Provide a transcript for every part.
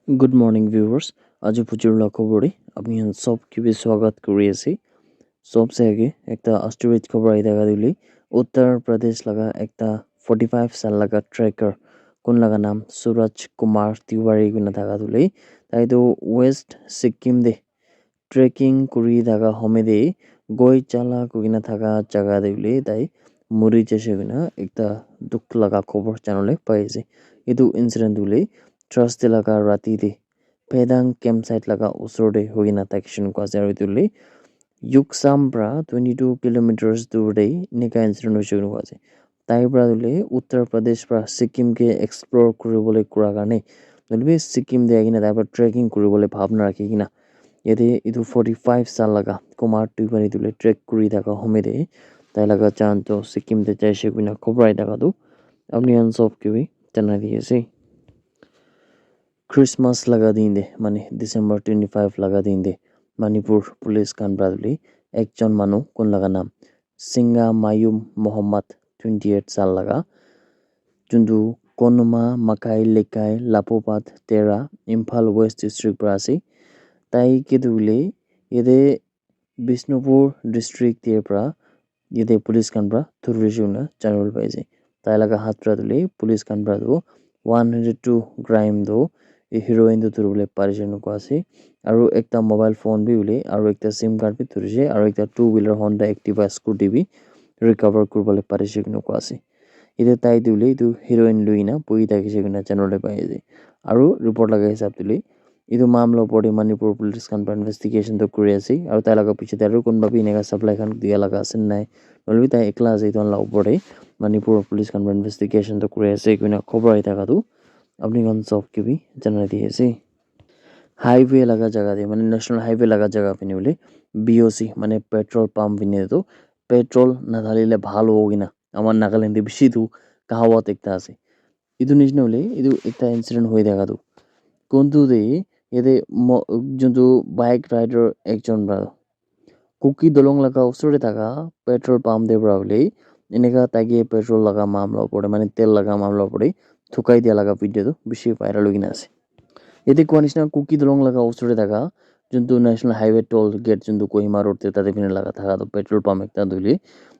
Good morning viewers. আজি পুজোৰ খবৰে আমি সব কিবি স্বাগত কৰি আছি সবসে আগে একটা আস্ট্রেলিয়া খবর আই দেখা দিলি উত্তর প্রদেশ লাগা একটা 45 সাল লাগা ট্রেকার কোন লাগা নাম সুরজ কুমার তিওয়ারি গুনা থাকা দিলি তাই তো ওয়েস্ট সিকিম দে ট্রেকিং করি থাকা হমেদে গই চালা কুইনা থাকা জায়গা দিলি তাই মরি যেছে গুনা একটা দুঃখ লাগা খবর জানলে পাইছে এটো ইনসিডেন্ট দিলি ট্রাস্ট লাগা রাতি দে পেদাং কেম্পসাইট লাগা উসরদে হইনা তাকশন কোয়াছে আৰু দিলি Yuksam pra 22 kilometers dur dei nika incident hoise gnu ase tai pra dule Uttar Pradesh pra Sikkim ke explore kuribole kura karne dulbe Sikkim de agina tai pra trekking kuribole bhabna rakhi kina yete itu 45 sal laga Kumar Tiwari dule trek kuri thaka homede tai laga chan to Sikkim de jaise guna khobrai daga du apni an sob ke bhi jana diye ase Christmas laga din de mane December 25 laga din de Manipur police kan bradley ekjon manu kon laga nam Singa Mayum Mohammad 28 sal laga jundu Konuma Makai Lekai Lapopat Tera Imphal West district prasi tai kedule yede Bisnupur district te pra yede police kan bra thurjuna channel paise tai laga hat pradule police kan bra do 102 gram do heroin do turule parijanu ko ase aru ekta mobile phone bi ule aru ekta sim card bi thurise aru ekta two wheeler Honda Activa scooty bi recover kurbole parise kinu ko ase ite tai dule itu heroin luina poi thakise kina channel le pai ase aru report laga hisab dule itu mamla pore Manipur police kan investigation to kuri ase aru tai laga piche aru kunba bi nega supply kan dia laga ase nai nolbi tai ekla ase ton la upore Manipur police kan investigation to kuri ase kina khobor ai thaka tu apni kan sob ke bhi jana diye ase highway laga jaga de mane national highway laga jaga pani bole BOC mane petrol pump bine to petrol na dhalile bhalo hogina amar Nagaland bishi tu kahawat ekta ase idu nishna hole idu ekta incident hoi daga tu kontu de yede juntu bike rider ekjon bra kuki dolong laga usore daga petrol pump de bra hole eneka tage petrol laga mamla pore mane tel laga mamla pore thukai dia laga video tu bishi viral hogina ase yete koanishna kuki dolong laga usore daga juntu national highway toll gate juntu Kohima road te tade bine laga thaga to petrol pump ekta duli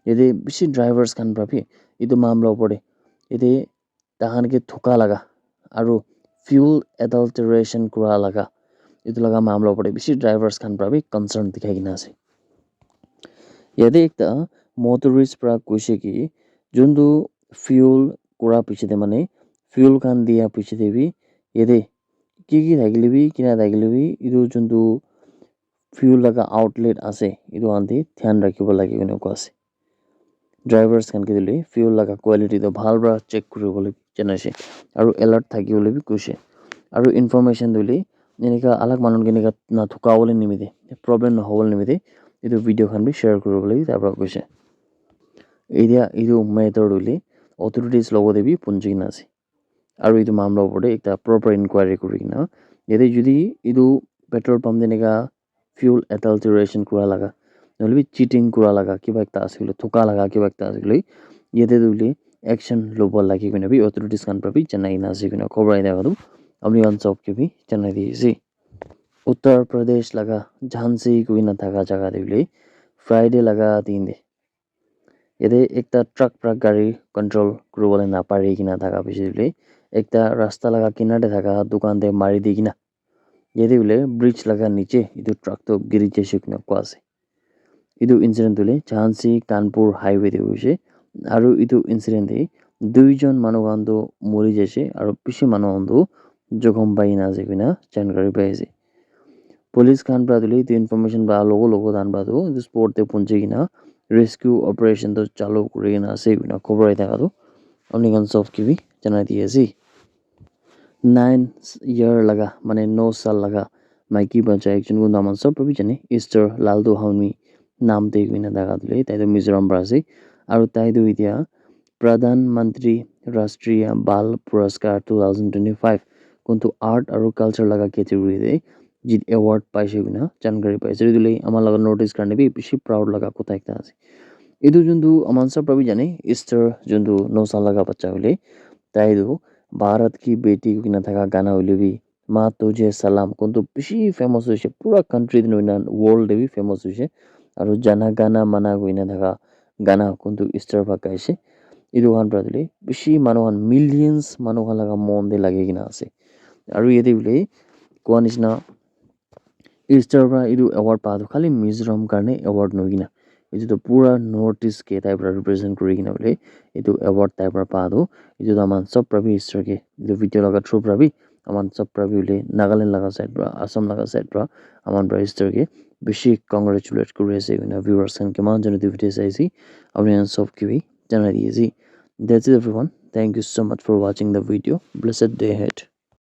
yete bishi drivers kan bra bhi itu mamla pore yete tahan ke thuka laga aru fuel adulteration kura laga itu laga mamla pore bishi drivers kan bra bhi concern dikhai kina ase yete ekta motorist pra koise ki juntu fuel kura piche de mane fuel kan dia piche de bhi yete ki thakile bhi kina thakile bhi itu juntu fuel laga outlet ase itu ante dhyan rakhibo lage kina ko ase drivers kan ke dile fuel laga quality to bhal bra check kuribole janaise aru alert thakibole bhi koise aru information dile enika alag manun kenika na thukawole nimide problem na hobole nimide itu video khan bhi share kuribole tabra koise edia itu matter dile authorities logode bhi punji na ase aru itu mamla opore ekta proper inquiry kurina yete jodi itu petrol pump denega fuel adulteration kura laga nolbi cheating kura laga kiba ekta asile thuka laga kiba ekta asile yete dule action lobo lagi kina bhi authorities kan pra bhi janai na ase kina khobrai da gadu apni on sob ke bhi janai di ase Uttar Pradesh laga Jhansi kuina thaga jaga dile Friday laga din de yete ekta truck pra gari control kuribole na pari kina thaga bisile ekta rasta laga kinar de thaga dukan de mari di kina yete bole bridge laga niche itu truck to giri jaise kina ko ase itu incident hole Jhansi Kanpur highway de hoise aru itu incident de duijon manu kan to mori jaise aru bishi manu kan to jokhom pai na ase kina jankari pai ase police kan pra dile itu information ba logo dan ba to itu sport te punche kina rescue operation to chalo kuri kina ase kina khobor ai daga to apni kan sob ke bhi jana di ase 9 year laga mane 9 sal laga maiki bacha ekjon ko naam sob bhi jane Easter Laldo Haumi naam de kina daga dile tai to Mizoram pra ase aru tai do itia Pradhan Mantri Rashtriya Bal Puraskar 2025 kuntu art aru culture laga category de jit award paise kina jankari paise dile amar laga notice karne bhi bishi proud laga kotha ekta ase itu juntu aman sob bhi jane Easter juntu 9 sal laga bacha hole tai do Bharat ki beti kina thaga gana hole bhi মা তুঝে সালাম কোনটো বেছি famous হৈছে পুৰা country Naina world দেবি famous হৈছে আৰু জানা গানা মানা গইনা থাকা গানা কোনটো ষ্টাৰ বা গাইছে এইটো গান প্ৰাদিলে বেছি মানুহ মিলিয়নছ মানুহ লাগা মন দে লাগি কিনা আছে আৰু ইয়াতে বোলে কোৱা নিচিনা ষ্টাৰ পৰা এইটো এৱাৰ্ড পালো খালি মিজোৰাম কাৰণে এৱাৰ্ড নৈ কিনা এইটো পুৰা north east K type represent কৰি কিনা বোলে এইটো এৱাৰ্ড টাইপ পালো এইটো আমাৰ চব প্ৰাবি ষ্টাৰ কে এইটো ভিডিঅ লগা থ্ৰু প্ৰাবি আমাৰ চব প্ৰাবি বোলে নাগালেণ্ড লগা সাইড পৰা আসাম লগা সাইড পৰা আমাৰ ষ্টাৰ কে বেছি কংগ্ৰেচুলেট কৰি আছে ভিউৱাৰ্ছ খান কিমান জনে ভিডিঅ চাইছি আপুনি চব কিবি জানাই দিয়েছি that's it everyone thank you so much for watching the video blessed day ahead